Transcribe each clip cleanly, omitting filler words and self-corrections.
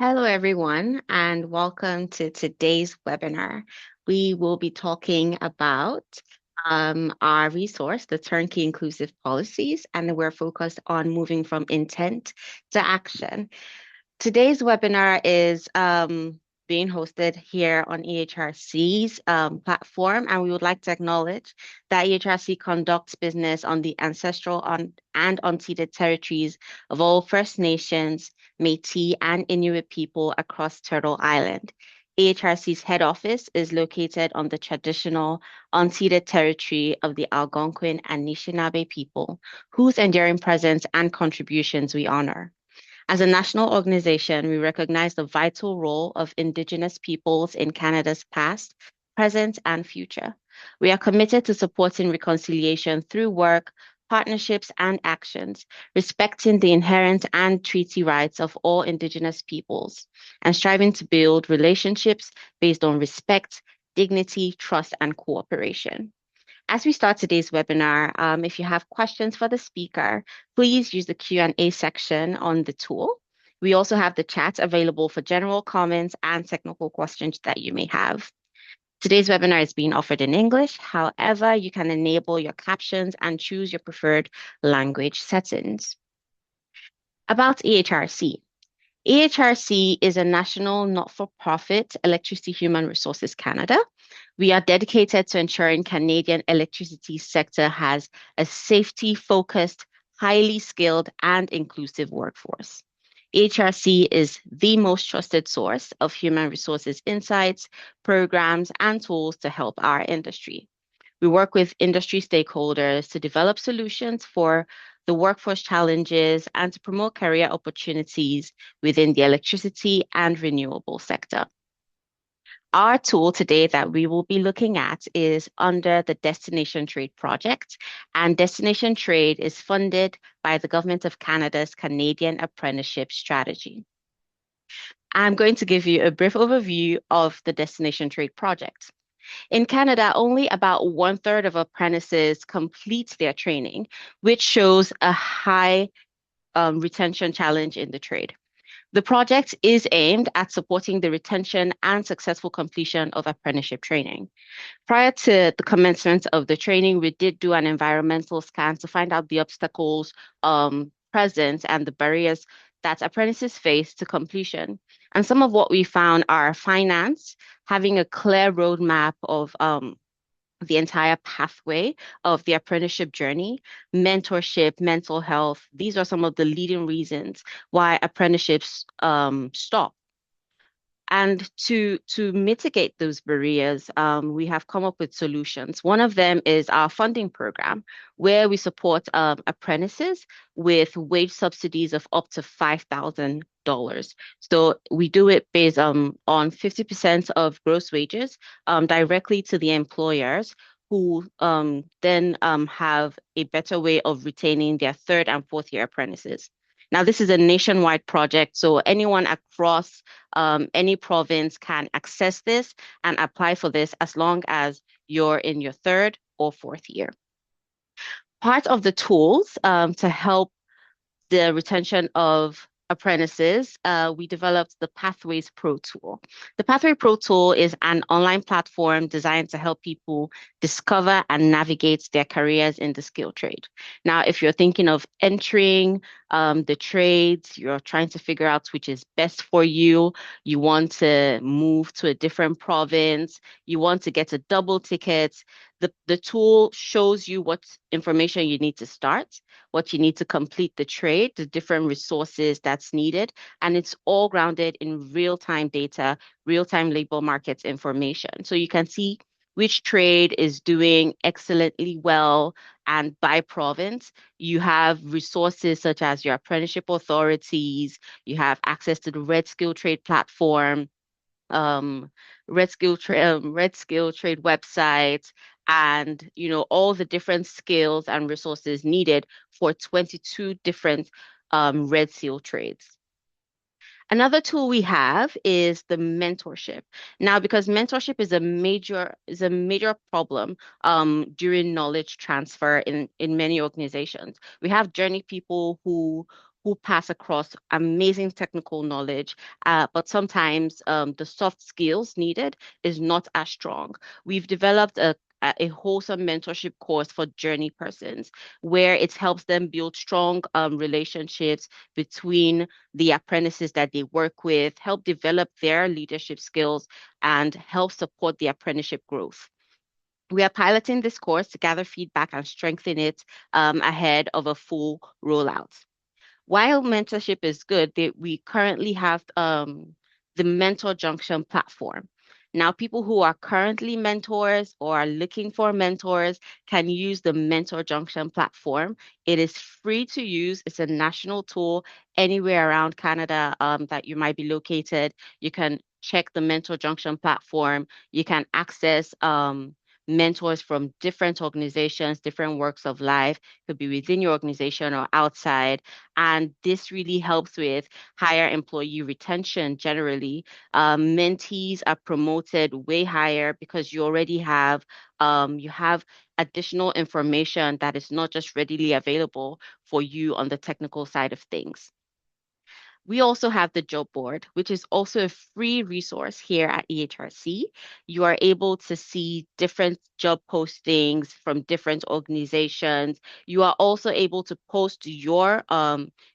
Hello, everyone, and welcome to today's webinar. We will be talking about our resource, the Turnkey Inclusive Policies, and we're focused on moving from intent to action. Today's webinar is being hosted here on EHRC's platform, and we would like to acknowledge that EHRC conducts business on the ancestral and unceded territories of all First Nations, Métis, and Inuit people across Turtle Island. EHRC's head office is located on the traditional unceded territory of the Algonquin and Anishinaabe people, whose enduring presence and contributions we honor. As a national organization, we recognize the vital role of Indigenous peoples in Canada's past, present, and future. We are committed to supporting reconciliation through work, partnerships, and actions, respecting the inherent and treaty rights of all Indigenous peoples, and striving to build relationships based on respect, dignity, trust, and cooperation. As we start today's webinar, if you have questions for the speaker, please use the Q&A section on the tool. We also have the chat available for general comments and technical questions that you may have. Today's webinar is being offered in English. However, you can enable your captions and choose your preferred language settings. About EHRC. EHRC is a national not-for-profit Electricity Human Resources Canada. We are dedicated to ensuring Canadian electricity sector has a safety-focused, highly skilled, and inclusive workforce. EHRC is the most trusted source of human resources insights, programs, and tools to help our industry. We work with industry stakeholders to develop solutions for the workforce challenges and to promote career opportunities within the electricity and renewable sector. Our tool today that we will be looking at is under the Destination Trade project, and Destination Trade is funded by the Government of Canada's Canadian Apprenticeship Strategy. I'm going to give you a brief overview of the Destination Trade project. In Canada, only about 1/3 of apprentices complete their training, which shows a high retention challenge in the trade. The project is aimed at supporting the retention and successful completion of apprenticeship training. Prior to the commencement of the training, we did do an environmental scan to find out the obstacles present and the barriers that apprentices face to completion. And some of what we found are finance, having a clear roadmap of the entire pathway of the apprenticeship journey, mentorship, mental health. These are some of the leading reasons why apprenticeships stop. And to mitigate those barriers, we have come up with solutions. One of them is our funding program, where we support apprentices with wage subsidies of up to $5,000. So we do it based on 50% of gross wages directly to the employers who then have a better way of retaining their third and fourth year apprentices. Now, this is a nationwide project, so anyone across any province can access this and apply for this as long as you're in your third or fourth year. Part of the tools to help the retention of apprentices, we developed the Pathways Pro tool. The Pathway Pro tool is an online platform designed to help people discover and navigate their careers in the skill trade. Now, if you're thinking of entering the trades, you're trying to figure out which is best for you, you want to move to a different province, you want to get a double ticket, the tool shows you what information you need to start, what you need to complete the trade, the different resources that's needed, and it's all grounded in real-time data, real-time labor markets information. So you can see which trade is doing excellently well, and by province, you have resources such as your apprenticeship authorities, you have access to the Red Skill Trade platform, Red Skill Trade website, and all the different skills and resources needed for 22 different Red Seal trades. Another tool we have is the mentorship. Now, because mentorship is a major problem during knowledge transfer in many organizations. We have journey people who who pass across amazing technical knowledge, but sometimes the soft skills needed is not as strong. We've developed a wholesome mentorship course for journey persons where it helps them build strong relationships between the apprentices that they work with, help develop their leadership skills, and help support the apprenticeship growth. We are piloting this course to gather feedback and strengthen it ahead of a full rollout. While mentorship is good, we currently have the Mentor Junction platform. Now, people who are currently mentors or are looking for mentors can use the Mentor Junction platform. It is free to use. It's a national tool anywhere around Canada that you might be located. You can check the Mentor Junction platform. You can access mentors from different organizations, different works of life, could be within your organization or outside. And this really helps with higher employee retention generally. Mentees are promoted way higher because you have additional information that is not just readily available for you on the technical side of things. We also have the job board, which is also a free resource here at EHRC. You are able to see different job postings from different organizations. You are also able to post your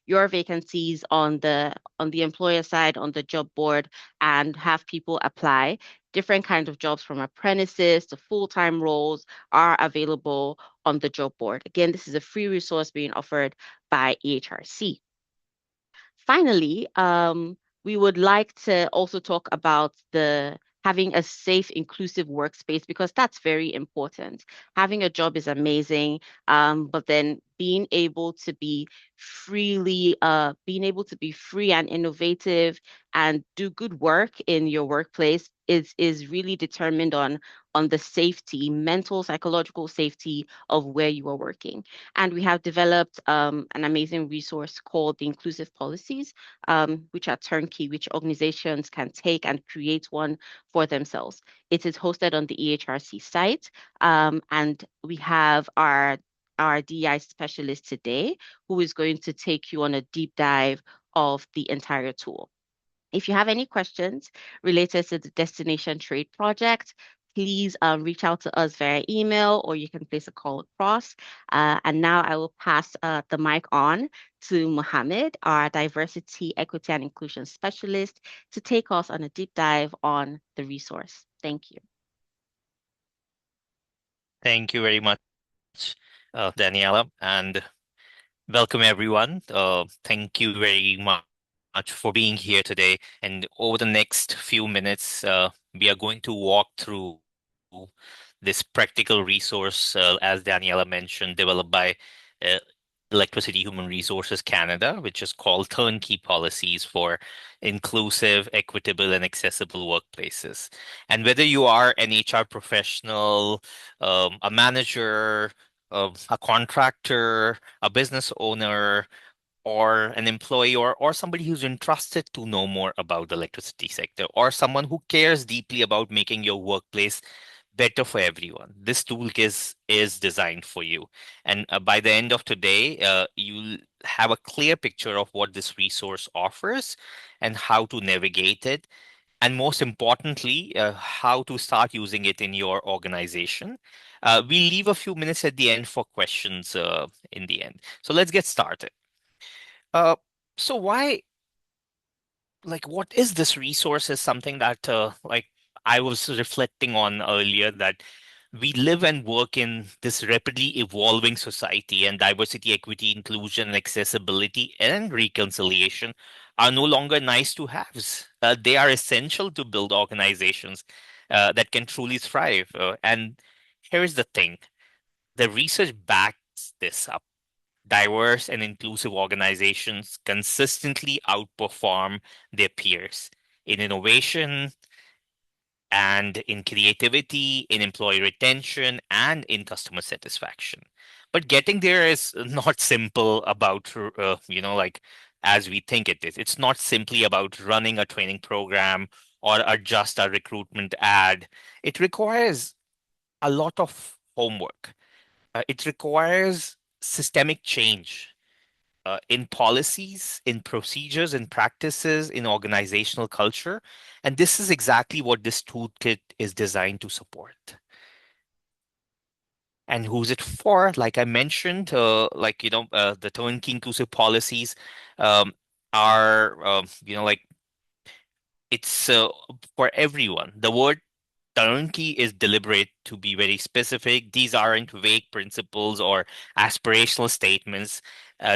vacancies on the employer side on the job board and have people apply. Different kinds of jobs from apprentices to full-time roles are available on the job board. Again, this is a free resource being offered by EHRC. Finally, we would like to also talk about the having a safe, inclusive workspace because that's very important. Having a job is amazing, but then being able to be free and innovative and do good work in your workplace is really determined on the safety, mental, psychological safety of where you are working. And we have developed an amazing resource called the Inclusive Policies, which are turnkey, which organizations can take and create one for themselves. It is hosted on the EHRC site, and we have our DEI specialist today who is going to take you on a deep dive of the entire tool. If you have any questions related to the Destination Trade Project, please reach out to us via email or you can place a call across. And now I will pass the mic on to Mohammed, our Diversity, Equity, and Inclusion Specialist, to take us on a deep dive on the resource. Thank you. Thank you very much, Daniela, and welcome everyone. Thank you very much for being here today. And over the next few minutes, we are going to walk through this practical resource, as Daniela mentioned, developed by uh, Electricity Human Resources Canada, which is called Turnkey Policies for Inclusive, Equitable, and Accessible Workplaces. And whether you are an HR professional, a manager, a contractor, a business owner, or an employee, or somebody who's interested to know more about the electricity sector, or someone who cares deeply about making your workplace better for everyone. This toolkit is designed for you. And by the end of today, you'll have a clear picture of what this resource offers and how to navigate it. And most importantly, how to start using it in your organization. We'll leave a few minutes at the end for questions in the end. So let's get started. Uh, so why, what is this resource is something that, I was reflecting on earlier, that we live and work in this rapidly evolving society, and diversity, equity, inclusion, and accessibility and reconciliation are no longer nice to haves. They are essential to build organizations that can truly thrive. And here's the thing, the research backs this up. Diverse and inclusive organizations consistently outperform their peers in innovation and in creativity, in employee retention, and in customer satisfaction. But getting there is not simple about, as we think it is. It's not simply about running a training program or adjust a recruitment ad. It requires a lot of homework. It requires systemic change. in policies, in procedures, in practices, in organizational culture. And this is exactly what this toolkit is designed to support. And who's it for? Like I mentioned, the turnkey inclusive policies um, are, like it's for everyone. The word turnkey is deliberate to be very specific. These aren't vague principles or aspirational statements.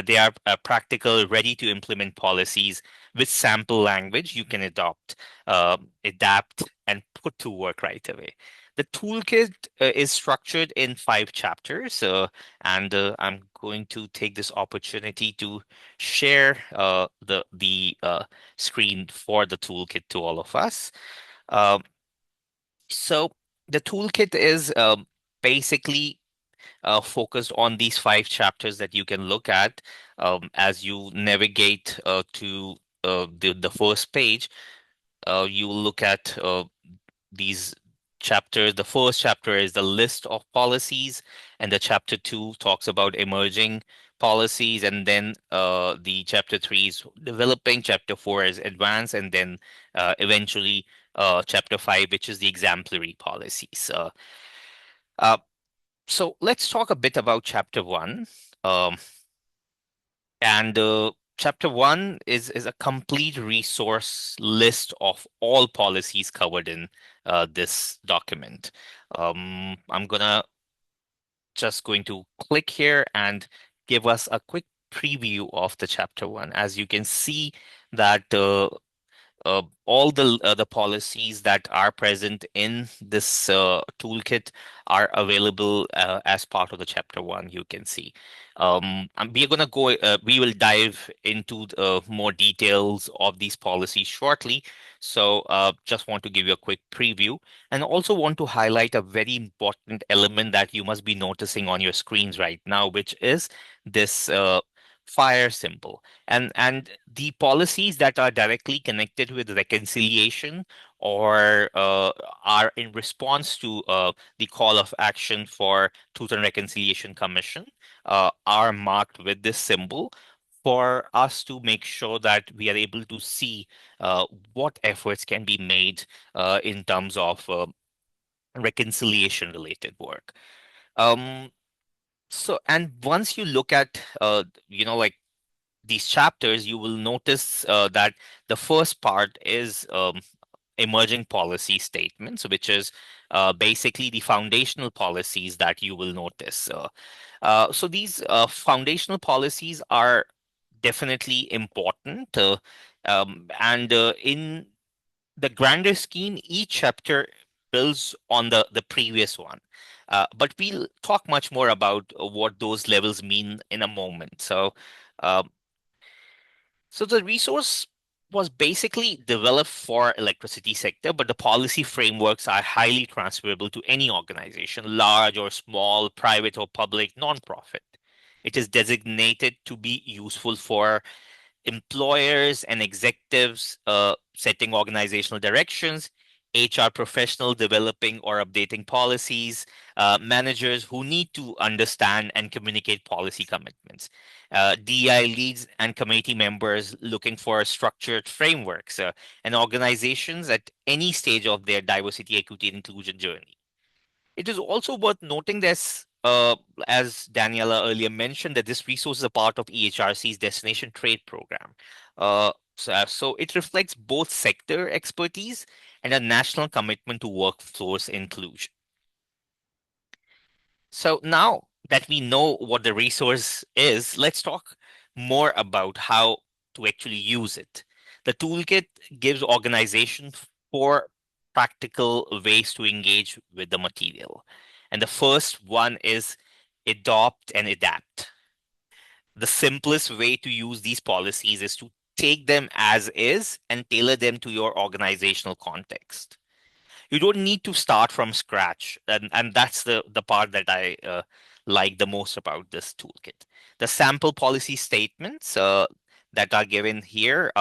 They are practical, ready to implement policies with sample language you can adapt, and put to work right away. The toolkit is structured in 5 chapters, and I'm going to take this opportunity to share the screen for the toolkit to all of us. Um, so the toolkit is basically focused on these 5 chapters that you can look at as you navigate to the first page. You will look at these chapters. The first chapter is the list of policies, and the chapter 2 talks about emerging policies, and then the chapter 3 is developing, chapter 4 is advanced, and then eventually chapter 5, which is the exemplary policies. Uh, so let's talk a bit about chapter 1. Um, and chapter 1 is a complete resource list of all policies covered in this document. I'm going to click here and give us a quick preview of the chapter 1. As you can see that all the policies that are present in this toolkit are available as part of the chapter 1. You can see. And we are gonna go. We will dive into more details of these policies shortly. So, just want to give you a quick preview, and also want to highlight a very important element that you must be noticing on your screens right now, which is this fire symbol. And the policies that are directly connected with reconciliation or are in response to the call of action for Truth and Reconciliation Commission are marked with this symbol for us to make sure that we are able to see what efforts can be made in terms of reconciliation related work. Um, and once you look at, like these chapters, you will notice that the first part is emerging policy statements, which is basically the foundational policies that you will notice. So these foundational policies are definitely important. And in the grander scheme, each chapter builds on the previous one. But we'll talk much more about what those levels mean in a moment. Uh, so the resource was basically developed for electricity sector, but the policy frameworks are highly transferable to any organization, large or small, private or public, non-profit. It is designated to be useful for employers and executives setting organizational directions, HR professional developing or updating policies, managers who need to understand and communicate policy commitments, DI leads and committee members looking for structured frameworks, and organizations at any stage of their diversity, equity, and inclusion journey. It is also worth noting this, as Daniela earlier mentioned, that this resource is a part of EHRC's Destination Trade Program. So it reflects both sector expertise and a national commitment to workforce inclusion. So now that we know what the resource is, let's talk more about how to actually use it. The toolkit gives organizations 4 practical ways to engage with the material. And the first one is adopt and adapt. The simplest way to use these policies is to take them as is and tailor them to your organizational context. You don't need to start from scratch, and that's the part that I like the most about this toolkit. The sample policy statements that are given here,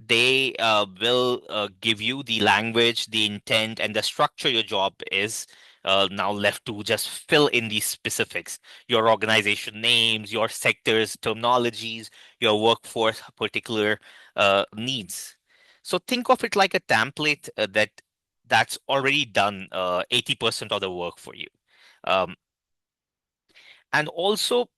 they will give you the language, the intent, and the structure your job is now left to just fill in these specifics, your organization names, your sectors, terminologies, your workforce particular needs. So think of it like a template that's already done 80% of the work for you. Um, and also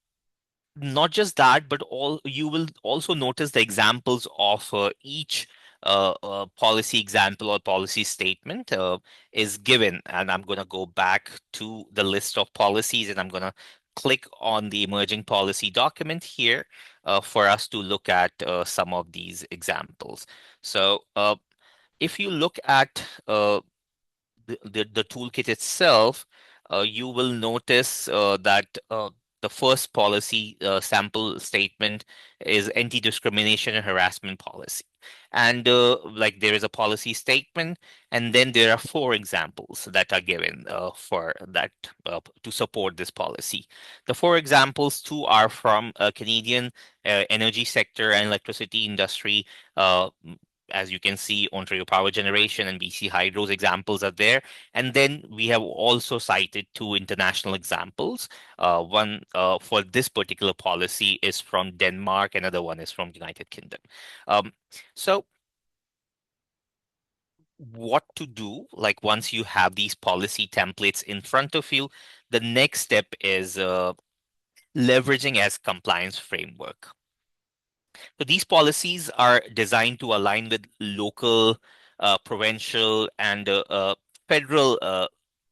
not just that, but all you will also notice the examples of each policy example or policy statement is given. And I'm going to go back to the list of policies and I'm going to click on the emerging policy document here for us to look at some of these examples. So if you look at the toolkit itself, you will notice that the first policy sample statement is anti-discrimination and harassment policy. And like there is a policy statement, and then there are four examples that are given for that to support this policy. The four examples, two are from Canadian energy sector and electricity industry. As you can see, Ontario Power Generation and BC Hydro's examples are there. And then we have also cited two international examples. One for this particular policy is from Denmark, another one is from United Kingdom. Um, so what to do, like once you have these policy templates in front of you, the next step is leveraging as compliance framework. So these policies are designed to align with local, provincial, and federal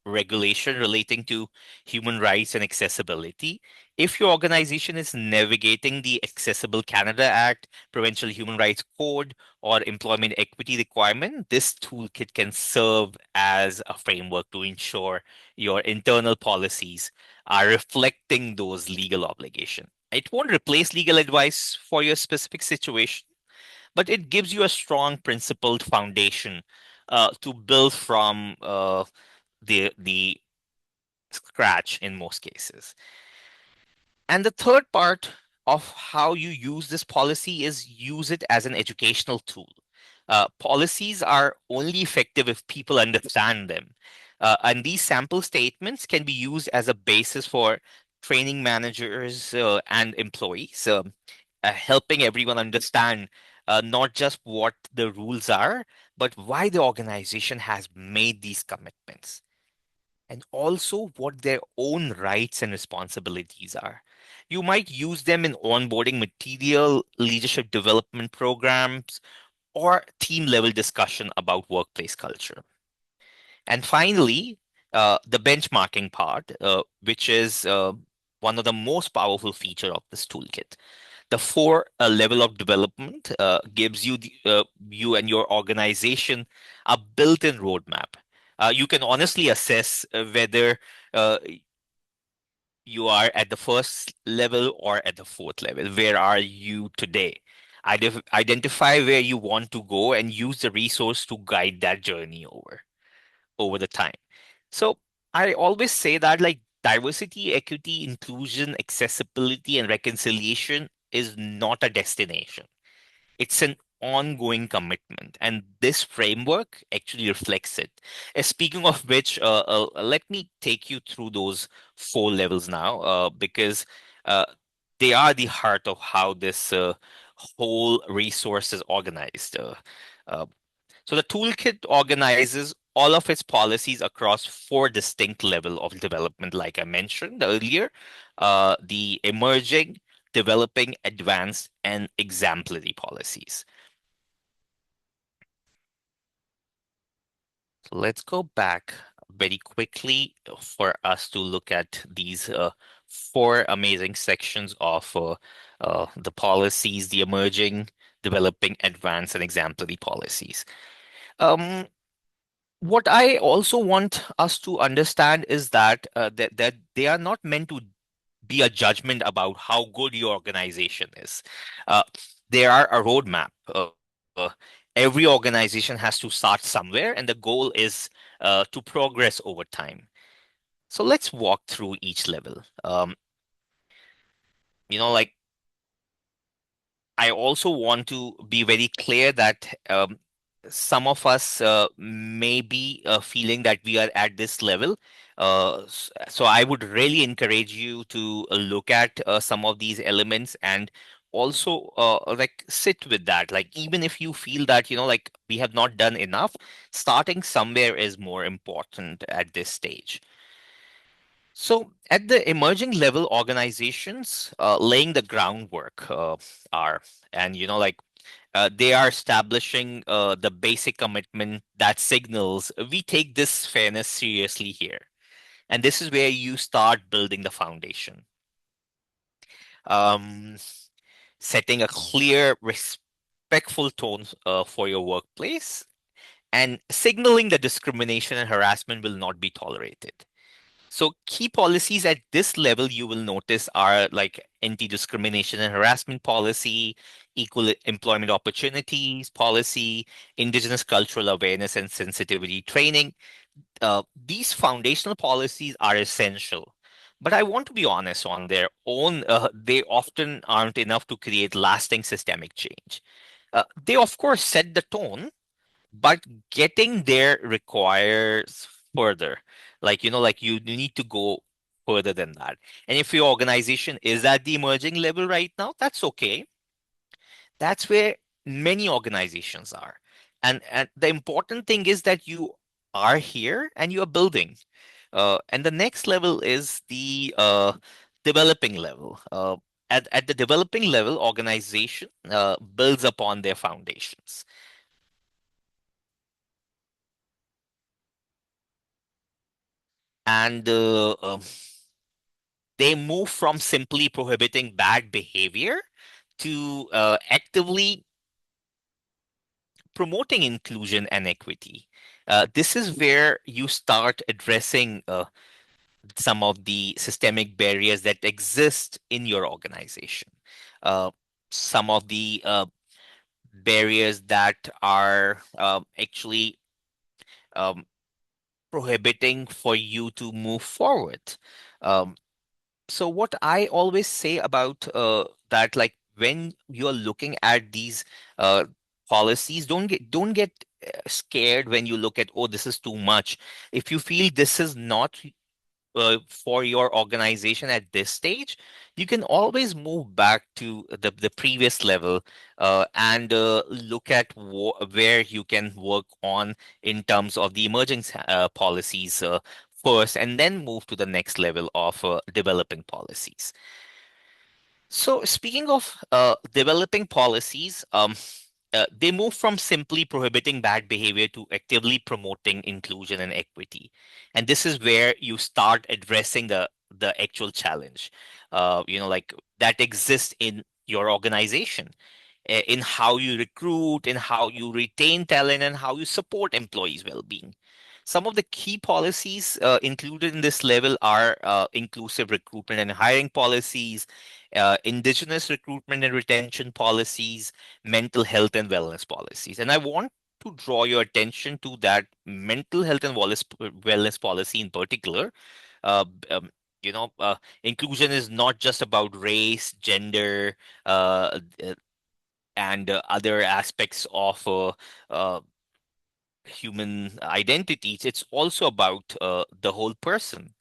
regulation relating to human rights and accessibility. If your organization is navigating the Accessible Canada Act, Provincial Human Rights Code, or employment equity requirement, this toolkit can serve as a framework to ensure your internal policies are reflecting those legal obligations. It won't replace legal advice for your specific situation, but it gives you a strong principled foundation to build from the scratch in most cases. And the third part of how you use this policy is use it as an educational tool. Policies are only effective if people understand them. And these sample statements can be used as a basis for training managers and employees, helping everyone understand not just what the rules are, but why the organization has made these commitments and also what their own rights and responsibilities are. You might use them in onboarding material, leadership development programs, or team level discussion about workplace culture. And finally, the benchmarking part, which is one of the most powerful feature of this toolkit. The four level of development gives you you and your organization a built-in roadmap. You can honestly assess whether uh, you are at the first level or at the fourth level. Where are you today? Identify where you want to go and use the resource to guide that journey over the time. So I always say that like diversity, equity, inclusion, accessibility, and reconciliation is not a destination. It's an ongoing commitment, and this framework actually reflects it. Speaking of which, let me take you through those four levels now, because uh, they are the heart of how this whole resource is organized. Uh, so the toolkit organizes all of its policies across four distinct levels of development, like I mentioned earlier, the emerging, developing, advanced, and exemplary policies. So let's go back very quickly for us to look at these four amazing sections of the policies, the emerging, developing, advanced, and exemplary policies. Um, what I also want us to understand is that they are not meant to be a judgment about how good your organization is. Uh, they are a roadmap. Uh, every organization has to start somewhere, and the goal is to progress over time. So let's walk through each level. Like I also want to be very clear that some of us may be feeling that we are at this level, So I would really encourage you to look at some of these elements and also like sit with that. Like even if you feel that, like we have not done enough, starting somewhere is more important at this stage. So at the emerging level, organizations laying the groundwork are, and like they are establishing the basic commitment that signals we take this fairness seriously here. And this is where you start building the foundation. Um, Setting a clear, respectful tone for your workplace and signaling that discrimination and harassment will not be tolerated. So, key policies at this level you will notice are like anti discrimination and harassment policy, equal employment opportunities policy, indigenous cultural awareness and sensitivity training. These foundational policies are essential. But I want to be honest, on their own, they often aren't enough to create lasting systemic change. They, of course, set the tone, but getting there requires further. Like, like you need to go further than that. And if your organization is at the emerging level right now, that's okay. That's where many organizations are. And the important thing is that you are here and you are building. And the next level is the developing level. At the developing level, organization builds upon their foundations. And they move from simply prohibiting bad behavior to actively promoting inclusion and equity. This is where you start addressing some of the systemic barriers that exist in your organization. Uh, some of the barriers that are actually um, prohibiting for you to move forward. Um, so what I always say about that, like when you're looking at these uh, policies, don't get scared when you look at, oh, this is too much. If you feel this is not for your organization at this stage, you can always move back to the previous level and look at where you can work on in terms of the emerging policies first, and then move to the next level of developing policies. So, speaking of developing policies, they move from simply prohibiting bad behavior to actively promoting inclusion and equity. And this is where you start addressing the actual challenge, like that exists in your organization, in how you recruit, in how you retain talent, and how you support employees' well-being. Some of the key policies included in this level are inclusive recruitment and hiring policies, indigenous recruitment and retention policies, mental health and wellness policies. And I want to draw your attention to that mental health and wellness policy in particular. Uh, um, Inclusion is not just about race, gender, and other aspects of human identities. It's also about the whole person.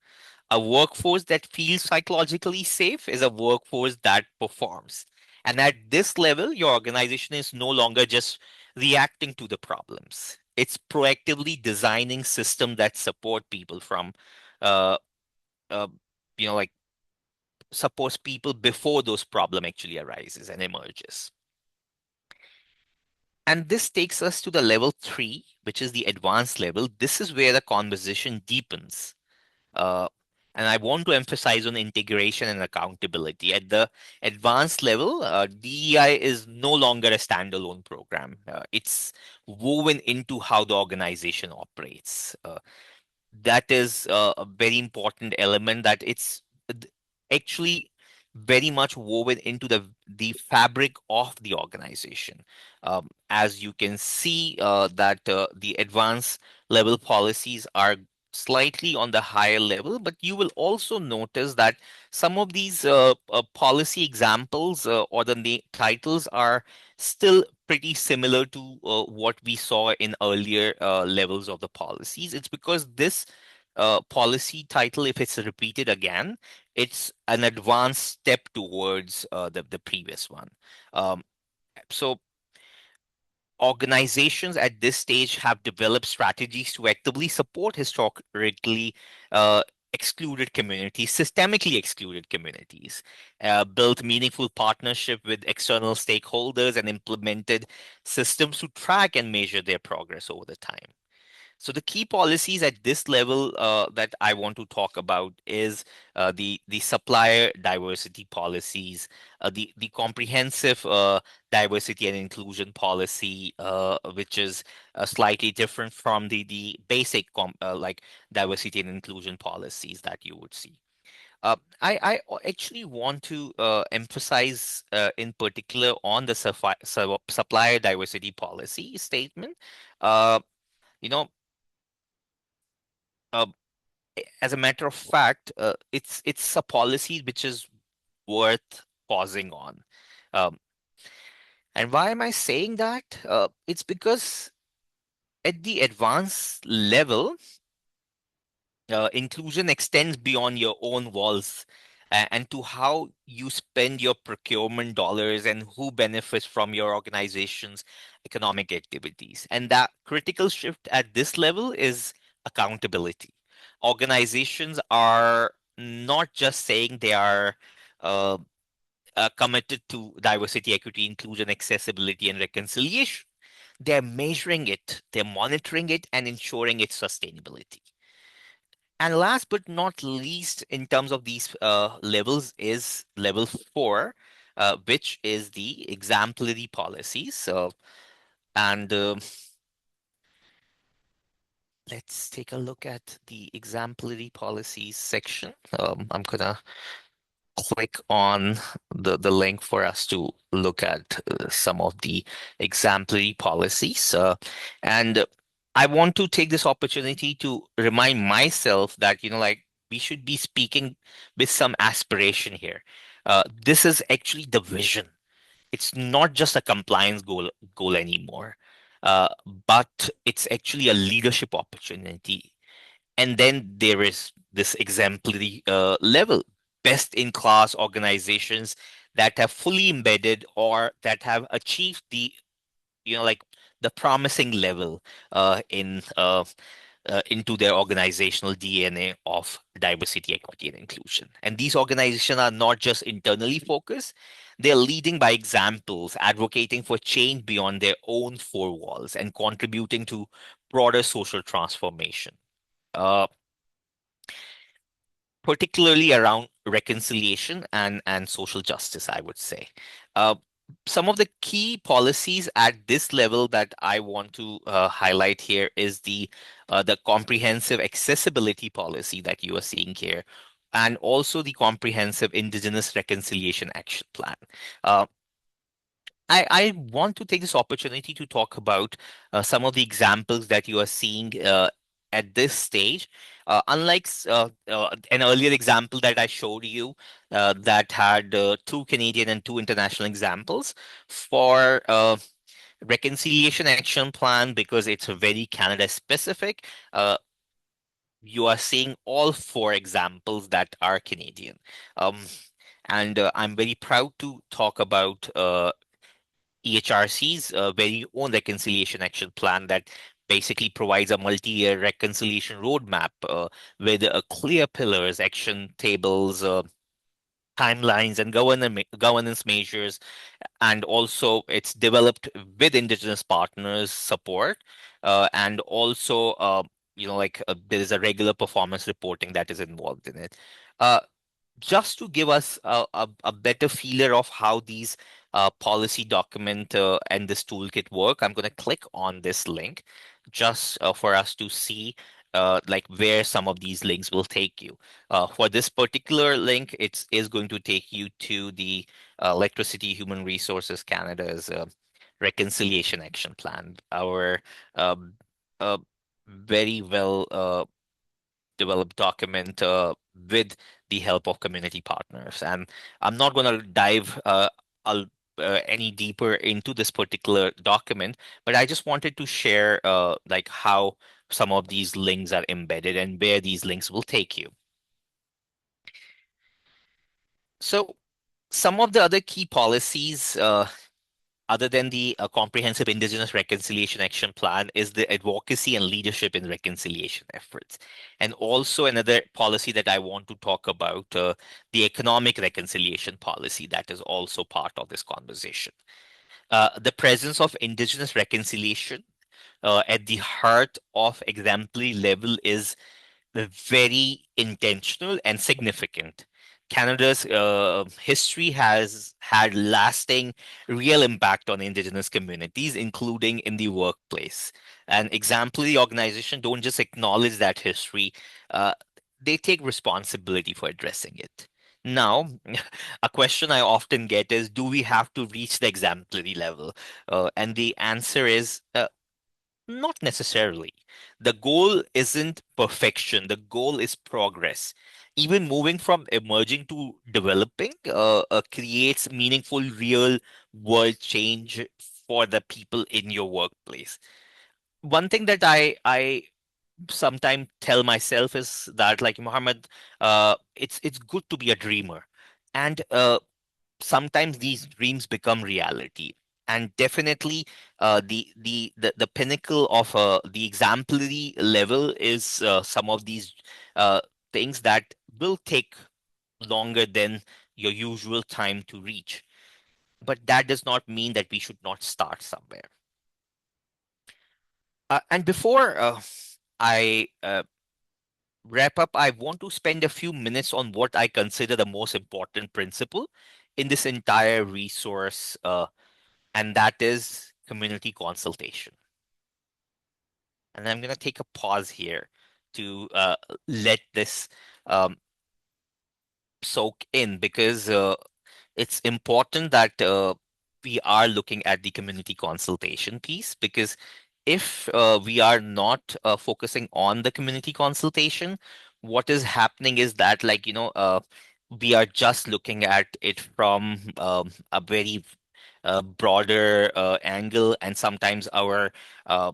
A workforce that feels psychologically safe is a workforce that performs. And at this level, your organization is no longer just reacting to the problems. It's proactively designing systems that support people from, uh, uh, like suppose people before those problem actually arises and emerges. And this takes us to the level three, which is the advanced level. This is where the conversation deepens. Uh, and I want to emphasize on integration and accountability. At the advanced level, DEI is no longer a standalone program. It's woven into how the organization operates. That is a very important element, that it's actually very much woven into the fabric of the organization. As you can see, that the advanced level policies are slightly on the higher level, but you will also notice that some of these policy examples or the titles are still pretty similar to what we saw in earlier levels of the policies. It's because this policy title, if it's repeated again, it's an advanced step towards the previous one. Um, so organizations at this stage have developed strategies to actively support historically uh, excluded communities, systemically excluded communities, built meaningful partnership with external stakeholders, and implemented systems to track and measure their progress over the time. So the key policies at this level that I want to talk about is the supplier diversity policies, the comprehensive diversity and inclusion policy, which is slightly different from the basic like diversity and inclusion policies that you would see. Actually want to emphasize in particular on the supplier diversity policy statement. Uh, you know, uh, as a matter of fact, it's a policy which is worth pausing on. Um, and why am I saying that? It's because at the advanced level, inclusion extends beyond your own walls and to how you spend your procurement dollars and who benefits from your organization's economic activities. And that critical shift at this level is accountability. Organizations are not just saying they are uh, committed to diversity, equity, inclusion, accessibility, and reconciliation. They're measuring it, they're monitoring it, and ensuring its sustainability. And last but not least, in terms of these levels, is level four, which is the exemplary policies. And let's take a look at the exemplary policies section. I'm gonna click on the link for us to look at some of the exemplary policies. And I want to take this opportunity to remind myself that, like we should be speaking with some aspiration here. This is actually the vision. It's not just a compliance goal anymore, uh, but it's actually a leadership opportunity. And then there is this exemplary level, best in class organizations that have fully embedded or that have achieved like the promising level in into their organizational DNA of diversity, equity, and inclusion. And these organizations are not just internally focused, they're leading by examples, advocating for change beyond their own four walls, and contributing to broader social transformation. Uh, Particularly around reconciliation and social justice, I would say. Uh, some of the key policies at this level that I want to highlight here is the comprehensive accessibility policy that you are seeing here, and also the comprehensive Indigenous Reconciliation Action Plan. Uh, I want to take this opportunity to talk about some of the examples that you are seeing at this stage. Unlike an earlier example that I showed you that had two Canadian and two international examples for reconciliation action plan, because it's very Canada specific. You are seeing all four examples that are Canadian. Um, and I'm very proud to talk about EHRC's very own reconciliation action plan that basically provides a multi-year reconciliation roadmap with clear pillars, action tables, timelines, and governance measures. And also, it's developed with Indigenous partners' support, and also, there is a regular performance reporting that is involved in it. Uh, just to give us a better feeler of how these policy document and this toolkit work, I'm going to click on this link just for us to see like where some of these links will take you. For this particular link, it is going to take you to the Electricity Human Resources Canada's Reconciliation Action Plan, our um, uh, very well developed document with the help of community partners. And I'm not going to dive any deeper into this particular document, but I just wanted to share like how some of these links are embedded and where these links will take you. So some of the other key policies, other than the Comprehensive Indigenous Reconciliation Action Plan, is the advocacy and leadership in reconciliation efforts. And also another policy that I want to talk about, the economic reconciliation policy, that is also part of this conversation. The presence of Indigenous reconciliation at the heart of exemplary level is very intentional and significant. Canada's history has had lasting, real impact on Indigenous communities, including in the workplace. And exemplary organizations don't just acknowledge that history, uh, they take responsibility for addressing it. Now, a question I often get is, do we have to reach the exemplary level? And the answer is not necessarily. The goal isn't perfection, the goal is progress. Even moving from emerging to developing creates meaningful, real world change for the people in your workplace. One thing that I sometimes tell myself is that, like Muhammad, it's good to be a dreamer, and sometimes these dreams become reality. And definitely, the pinnacle of the exemplary level is some of these uh, things that will take longer than your usual time to reach. But that does not mean that we should not start somewhere. And before I wrap up, I want to spend a few minutes on what I consider the most important principle in this entire resource, and that is community consultation. And I'm going to take a pause here to let this um, soak in, because it's important that we are looking at the community consultation piece, because if we are not focusing on the community consultation, what is happening is that, like, we are just looking at it from a very broader angle, and sometimes our uh,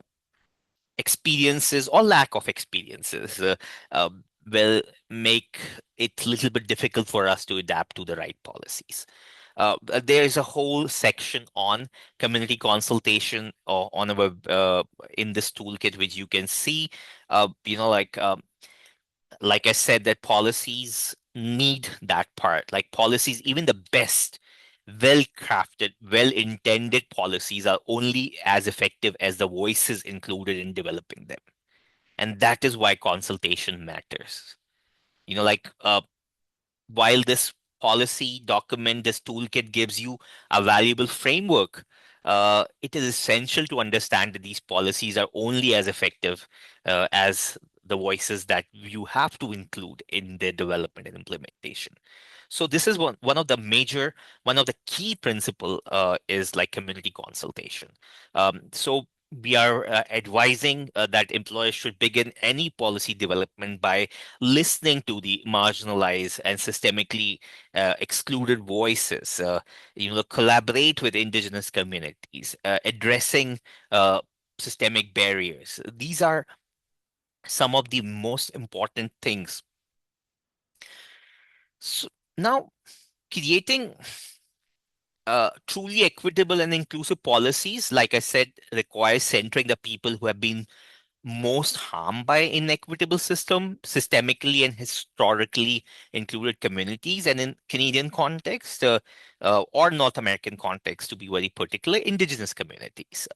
experiences or lack of experiences uh, will make it a little bit difficult for us to adapt to the right policies. There is a whole section on community consultation on our in this toolkit, which you can see. Like I said, that policies need that part. Like policies, even the best, well crafted, well intended policies are only as effective as the voices included in developing them. And that is why consultation matters. Like while this policy document, this toolkit gives you a valuable framework, it is essential to understand that these policies are only as effective as the voices that you have to include in their development and implementation. So this is one of the key principle is like community consultation. So we are advising that employers should begin any policy development by listening to the marginalized and systemically excluded voices, collaborate with indigenous communities, addressing systemic barriers. These are some of the most important things. So now, creating truly equitable and inclusive policies, like I said, requires centering the people who have been most harmed by inequitable systemically and historically included communities, and in Canadian context, or North American context, to be very particular, Indigenous communities.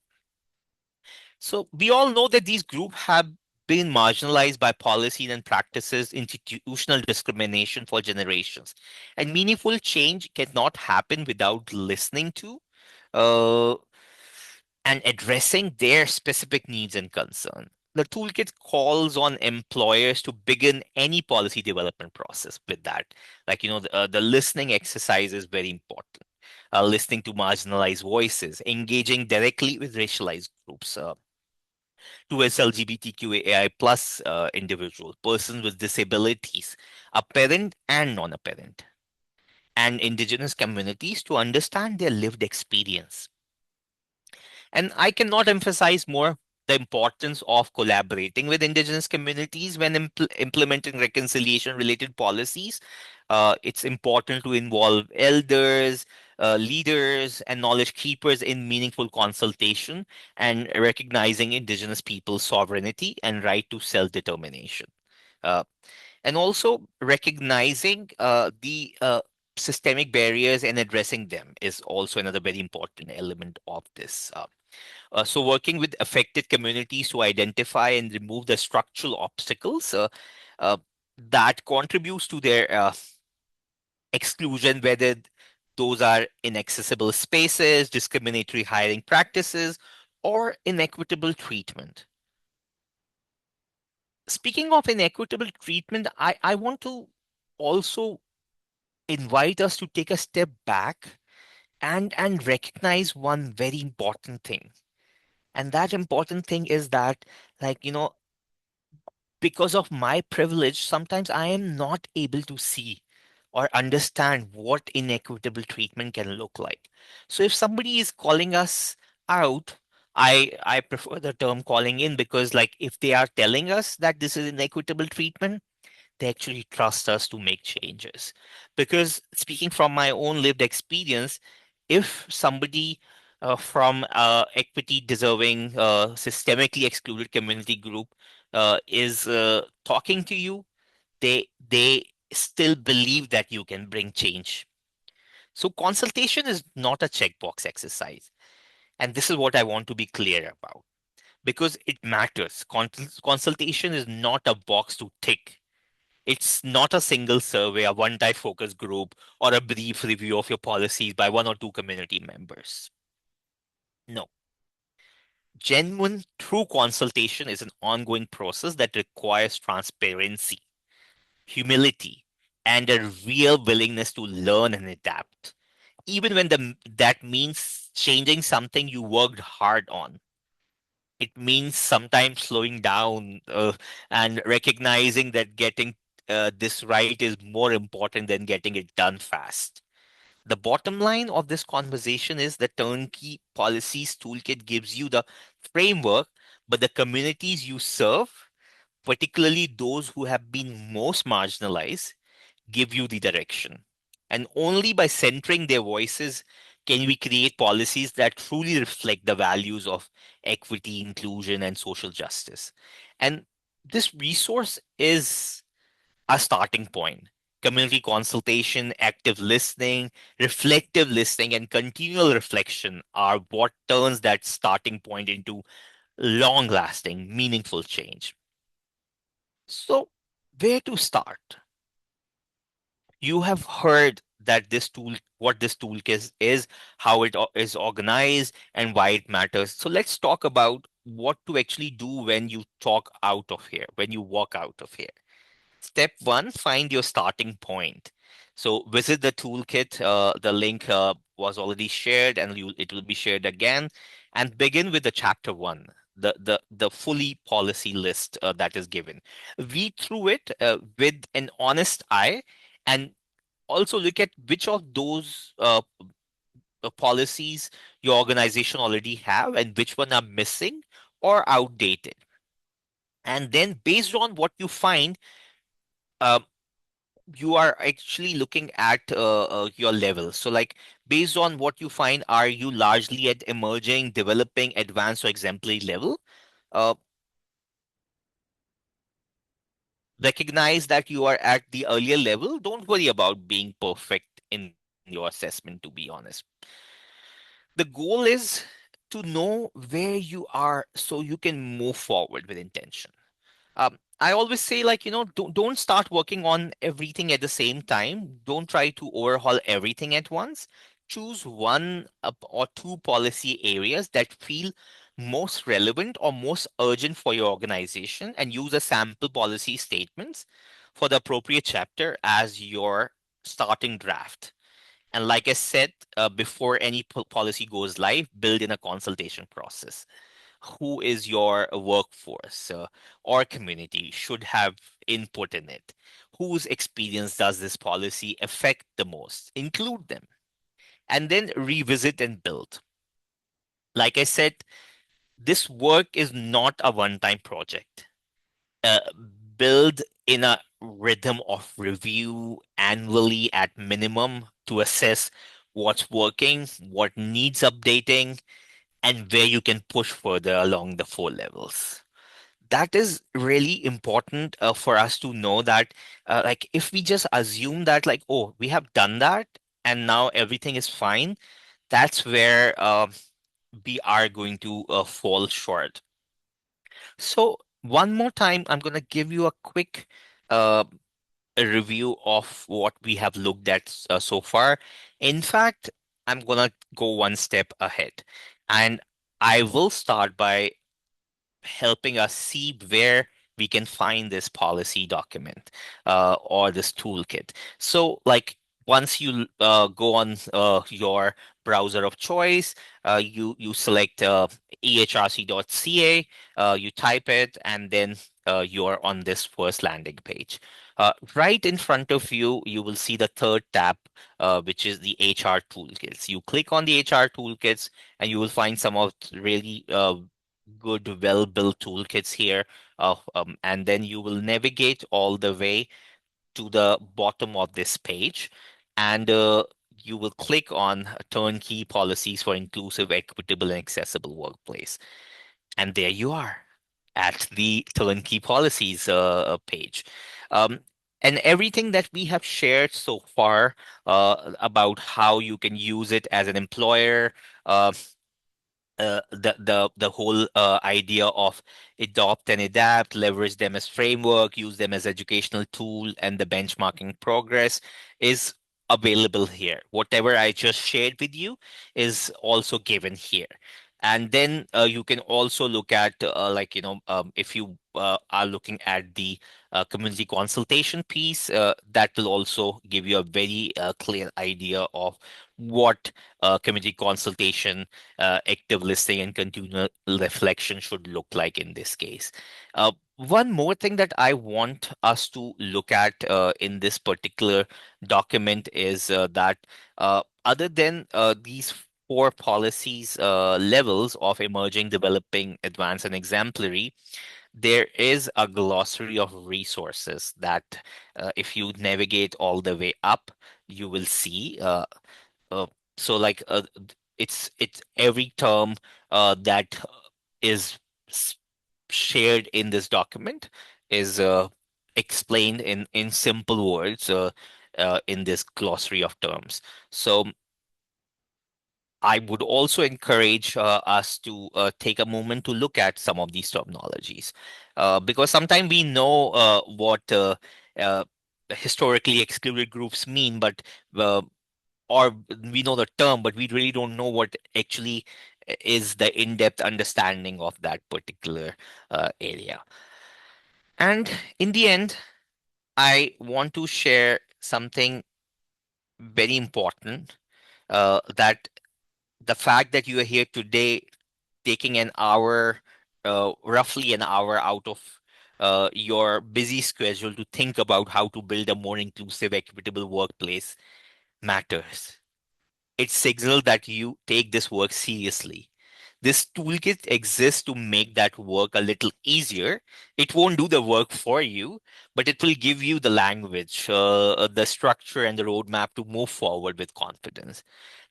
So we all know that these groups have been marginalized by policies and practices, institutional discrimination for generations. And meaningful change cannot happen without listening to uh, and addressing their specific needs and concern. The toolkit calls on employers to begin any policy development process with that. Like, the listening exercise is very important. Listening to marginalized voices, engaging directly with racialized groups, towards LGBTQAI plus individuals, persons with disabilities, apparent and non-apparent, and indigenous communities to understand their lived experience. And I cannot emphasize more. the importance of collaborating with indigenous communities when implementing reconciliation related policies. It's important to involve elders, leaders, and knowledge keepers in meaningful consultation and recognizing indigenous people's sovereignty and right to self determination. Uh, and also recognizing the systemic barriers and addressing them is also another very important element of this. So working with affected communities to identify and remove the structural obstacles uh, that contributes to their exclusion, whether those are inaccessible spaces, discriminatory hiring practices, or inequitable treatment. Speaking of inequitable treatment, I want to also invite us to take a step back and recognize one very important thing. And that important thing is that, like, because of my privilege, sometimes I am not able to see or understand what inequitable treatment can look like. So if somebody is calling us out, I prefer the term calling in, because like if they are telling us that this is inequitable treatment, they actually trust us to make changes. Because speaking from my own lived experience, if somebody from equity deserving, systemically excluded community group is talking to you, they still believe that you can bring change. So consultation is not a checkbox exercise. And this is what I want to be clear about, because it matters. Consultation is not a box to tick. It's not a single survey, a one-time focus group, or a brief review of your policies by one or two community members. No. Genuine, true consultation is an ongoing process that requires transparency, humility, and a real willingness to learn and adapt, even when that means changing something you worked hard on. It means sometimes slowing down and recognizing that getting this right is more important than getting it done fast. The bottom line of this conversation is the Turnkey Policies Toolkit gives you the framework, but the communities you serve, particularly those who have been most marginalized, give you the direction. And only by centering their voices can we create policies that truly reflect the values of equity, inclusion, and social justice. And this resource is a starting point. Community consultation, active listening, reflective listening, and continual reflection are what turns that starting point into long lasting, meaningful change. So, where to start? You have heard that this tool, what this toolkit is, how it is organized, and why it matters. So let's talk about what to actually do when you talk out of here, when you walk out of here. Step one, find your starting point. So visit the toolkit. The link was already shared, and it will be shared again. And begin with the chapter one, the fully policy list that is given. Read through it with an honest eye, and also look at which of those policies your organization already have and which one are missing or outdated. And then based on what you find, uh, you are actually looking at your level. So like based on what you find, are you largely at emerging, developing, advanced, or exemplary level? Uh, Recognize that you are at the earlier level. Don't worry about being perfect in your assessment, to be honest. The goal is to know where you are so you can move forward with intention. I always say, like, don't start working on everything at the same time. Don't try to overhaul everything at once. Choose one or two policy areas that feel most relevant or most urgent for your organization, and use a sample policy statements for the appropriate chapter as your starting draft. And like I said, before any policy goes live, build in a consultation process. Who is your workforce or community should have input in it? Whose experience does this policy affect the most? Include them. And then revisit and build. Like I said, this work is not a one-time project. Uh, Build in a rhythm of review annually at minimum to assess what's working, what needs updating, and where you can push further along the four levels. That is really important for us to know that, like, if we just assume that, like, oh, we have done that and now everything is fine, that's where we are going to fall short. So, one more time, I'm going to give you a quick uh, a review of what we have looked at so far. In fact, I'm going to go one step ahead. And I will start by helping us see where we can find this policy document or this toolkit. So, like, once you go on your browser of choice, you select ehrc.ca, you type it, and then you're on this first landing page. Right in front of you, you will see the third tab, which is the HR toolkits. You click on the HR toolkits, and you will find some of really good, well-built toolkits here. And then you will navigate all the way to the bottom of this page, and you will click on Turnkey Policies for Inclusive, Equitable, and Accessible Workplace. And there you are at the Turnkey Policies page. Um, and everything that we have shared so far about how you can use it as an employer, uh, the whole idea of adopt and adapt, leverage them as framework, use them as educational tool, and the benchmarking progress is available here. Whatever I just shared with you is also given here. And then you can also look at if you are looking at the community consultation piece, that will also give you a very clear idea of what community consultation, active listening, and continual reflection should look like in this case. One more thing that I want us to look at in this particular document is that other than these four policies levels of emerging, developing, advanced, and exemplary, there is a glossary of resources that if you navigate all the way up, you will see. Uh, so like it's every term that is s- shared in this document is explained in simple words in this glossary of terms. So I would also encourage us to take a moment to look at some of these terminologies, because sometimes we know what uh, historically excluded groups mean, but uh, or we know the term, but we really don't know what actually is the in-depth understanding of that particular area. And in the end, I want to share something very important, that the fact that you are here today taking an hour, roughly an hour out of your busy schedule to think about how to build a more inclusive, equitable workplace matters. It signals that you take this work seriously. This toolkit exists to make that work a little easier. It won't do the work for you, but it will give you the language, the structure, and the roadmap to move forward with confidence.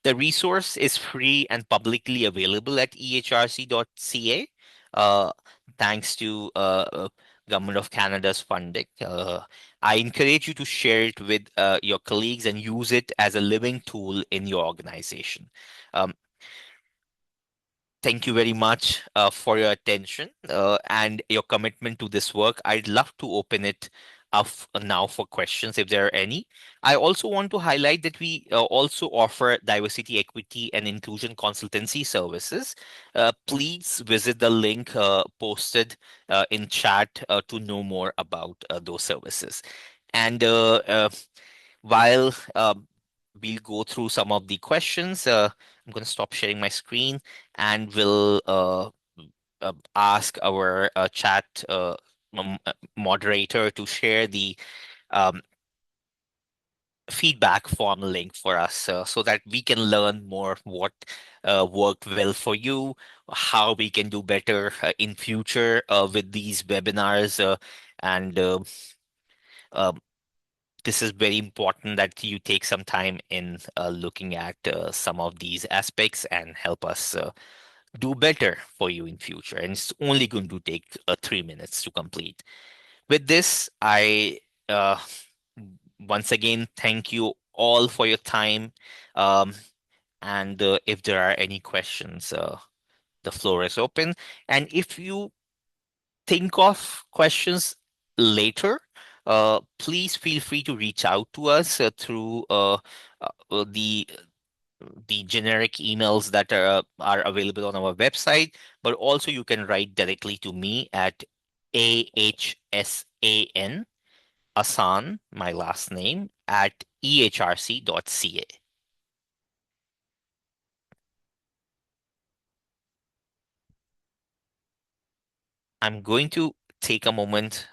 The resource is free and publicly available at ehrc.ca, uh, thanks to Government of Canada's funding. I encourage you to share it with your colleagues and use it as a living tool in your organization. Um, Thank you very much for your attention and your commitment to this work. I'd love to open it up now for questions if there are any. I also want to highlight that we also offer diversity, equity, and inclusion consultancy services. Please visit the link posted in chat to know more about those services. And while we'll go through some of the questions, I'm going to stop sharing my screen and we'll ask our chat moderator to share the um, feedback form link for us so that we can learn more what worked well for you, how we can do better in future with these webinars, and um, this is very important that you take some time in looking at some of these aspects and help us do better for you in future. And it's only going to take 3 minutes to complete. With this, I uh, once again thank you all for your time. Um, and if there are any questions, the floor is open. And if you think of questions later, please feel free to reach out to us through the generic emails that are available on our website, but also you can write directly to me at AHSAN, Asan, my last name, at ehrc.ca. I'm going to take a moment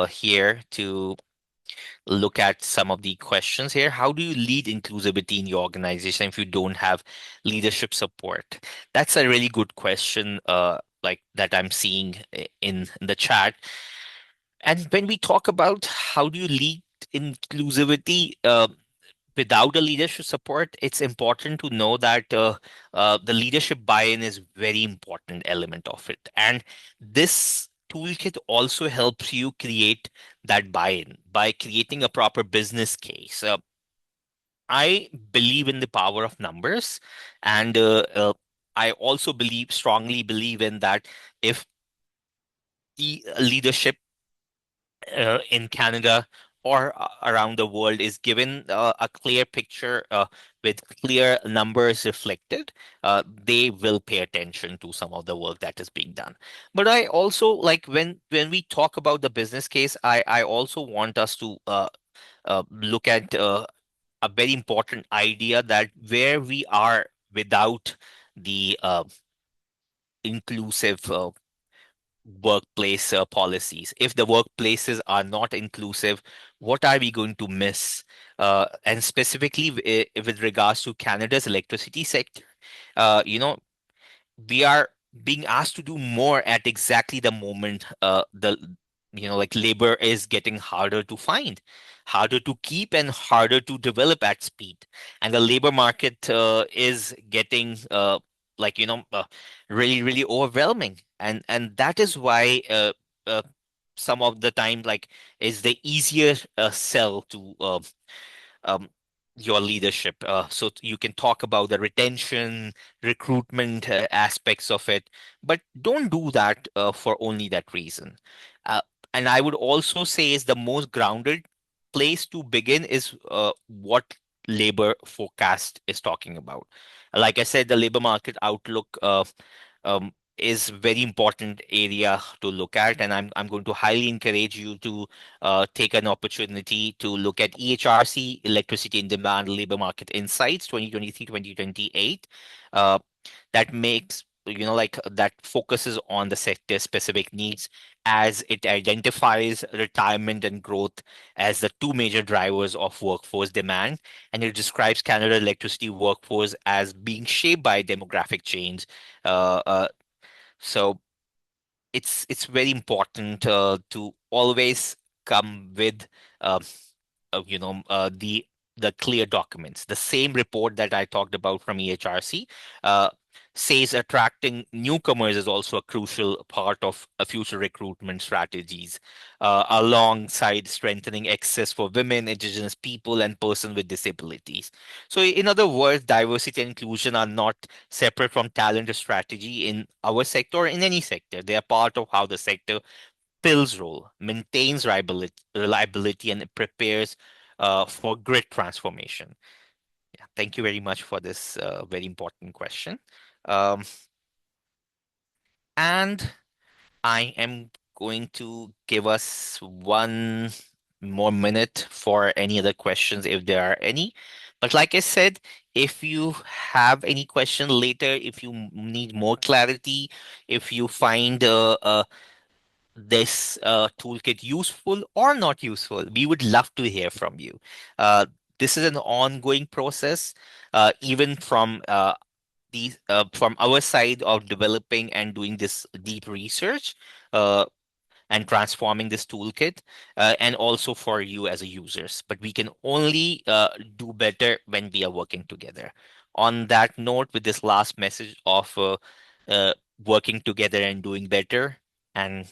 here to look at some of the questions here. How do you lead inclusivity in your organization if you don't have leadership support? That's a really good question, like that I'm seeing in the chat. And when we talk about how do you lead inclusivity, without a leadership support, it's important to know that the leadership buy-in is very important element of it. And this toolkit also helps you create that buy-in by creating a proper business case. I believe in the power of numbers, and I also strongly believe in that if the leadership in Canada or around the world is given a clear picture with clear numbers reflected, they will pay attention to some of the work that is being done. But I also like when we talk about the business case, I also want us to look at a very important idea that where we are without the inclusive workplace policies. If the workplaces are not inclusive, what are we going to miss? And specifically with regards to Canada's electricity sector, you know, we are being asked to do more at exactly the moment the like labor is getting harder to find, harder to keep, and harder to develop at speed, and the labor market is getting really overwhelming, and that is why some of the time like is the easier sell to um, your leadership. So you can talk about the retention, recruitment aspects of it, but don't do that for only that reason. Uh, and I would also say is the most grounded place to begin is what labor forecast is talking about. Like I said, the labor market outlook is very important area to look at, and I'm going to highly encourage you to take an opportunity to look at EHRC, Electricity in Demand Labor Market Insights 2023-2028. Uh, that makes that focuses on the sector specific needs as it identifies retirement and growth as the two major drivers of workforce demand, and it describes Canada electricity workforce as being shaped by demographic change. Uh, uh, so it's very important to always come with uh, the clear documents. The same report that I talked about from EHRC uh, says attracting newcomers is also a crucial part of future recruitment strategies, alongside strengthening access for women, indigenous people, and persons with disabilities. So, in other words, diversity and inclusion are not separate from talent strategy in our sector or in any sector. They are part of how the sector fills role, maintains reliability, and it prepares for grid transformation. Yeah, thank you very much for this very important question. Um, and I am going to give us 1 more minute for any other questions if there are any. But like I said, if you have any question later, if you need more clarity, if you find this toolkit useful or not useful, we would love to hear from you. Uh, this is an ongoing process, even from our side of developing and doing this deep research. And transforming this toolkit, and also for you as a users. But we can only do better when we are working together. On that note, with this last message of uh, working together and doing better and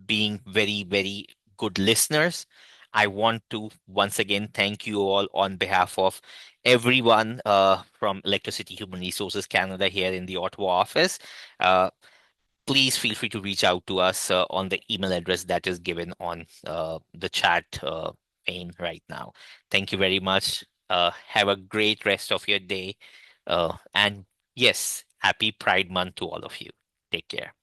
being very, very good listeners, I want to once again thank you all on behalf of everyone from Electricity Human Resources Canada here in the Ottawa office. Uh, Please feel free to reach out to us on the email address that is given on the chat pane right now. Thank you very much. Have a great rest of your day. And yes, happy Pride Month to all of you. Take care.